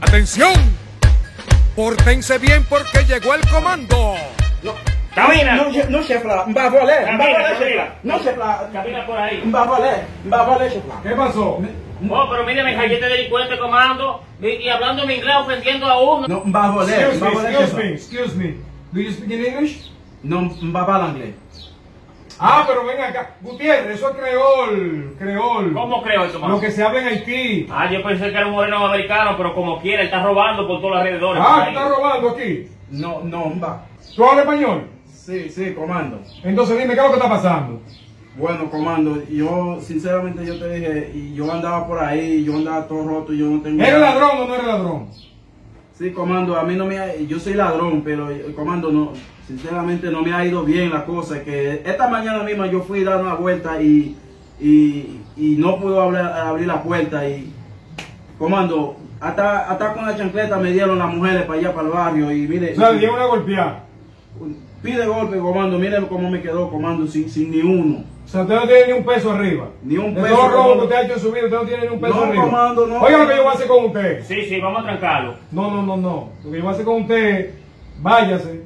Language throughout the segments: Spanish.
¡Atención! Pórtense bien porque llegó el comando. No. Camina. No, chef là. M'va voler. Camina. No, chef là. Camina por ahí. M'va voler, chef là. ¿Qué pasó? Oh, pero mire, me callé este delincuente, comando, y hablando mi inglés, ofendiendo a uno. No, m'va voler. Excuse me. Do you speak in English? No, m'va parler anglais. Ah, pero ven acá. Gutiérrez, eso es creol. ¿Cómo creo eso, comando? Lo que se habla en Haití. Ah, yo pensé que era un moreno americano, pero como quiera, él está robando por todos los alrededores. Ah, por ¿tú ahí. estás robando aquí? No, m'va. ¿Tú hablas español? Sí, comando. Entonces dime, ¿qué es lo que está pasando? Bueno, comando, yo sinceramente yo te dije, y yo andaba por ahí, yo andaba todo roto, yo no tengo... ¿Eres ladrón o no eres ladrón? Sí, comando, a mí no me ha... Yo soy ladrón, pero comando, no, sinceramente no me ha ido bien la cosa. Que esta mañana misma yo fui a dar una vuelta y no pude abrir la puerta y... Comando, hasta con la chancleta me dieron las mujeres para allá, para el barrio y mire... O sea, le dieron una golpeada. Pide golpe, comando, mire cómo me quedó, comando, sin ni uno. O sea, usted no tiene ni un peso arriba. Ni un De peso, todo el robo que comando. usted ha hecho en su vida, usted no tiene ni un peso No, arriba. comando, no. Oiga lo que yo voy a hacer con usted. Sí, vamos a trancarlo. No. Lo que yo voy a hacer con usted, váyase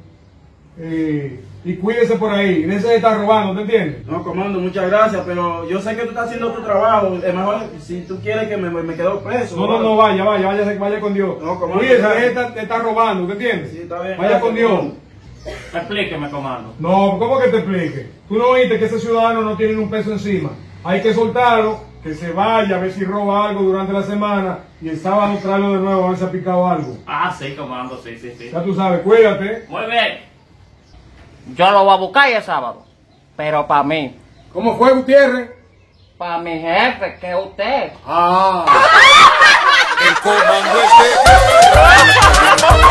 y cuídese por ahí. Déjese de estar robando, ¿usted entiende? No, comando, muchas gracias, pero yo sé que tú estás haciendo tu trabajo. Es mejor si tú quieres que me quedo preso. No, vaya con Dios. No, comando. Cuídese, deje de estar robando, ¿usted entiende? Sí, está bien. Vaya con Dios. Comando. Explíqueme, comando. No, ¿cómo que te explique? Tú no oíste que ese ciudadano no tiene ni un peso encima. Hay que soltarlo, que se vaya a ver si roba algo durante la semana y el sábado traerlo de nuevo a ver si ha picado algo. Ah, sí, comando, sí. Ya tú sabes, cuídate. Muy bien. Yo lo voy a buscar el sábado, pero para mí, ¿Cómo fue, Gutiérrez? para mi jefe, que es usted. Ah. El comando es de guerra, el comando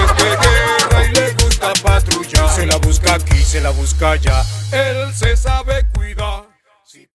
es de guerra y le gusta patrullar. Se la busca aquí, se la busca allá, él se sabe cuidar.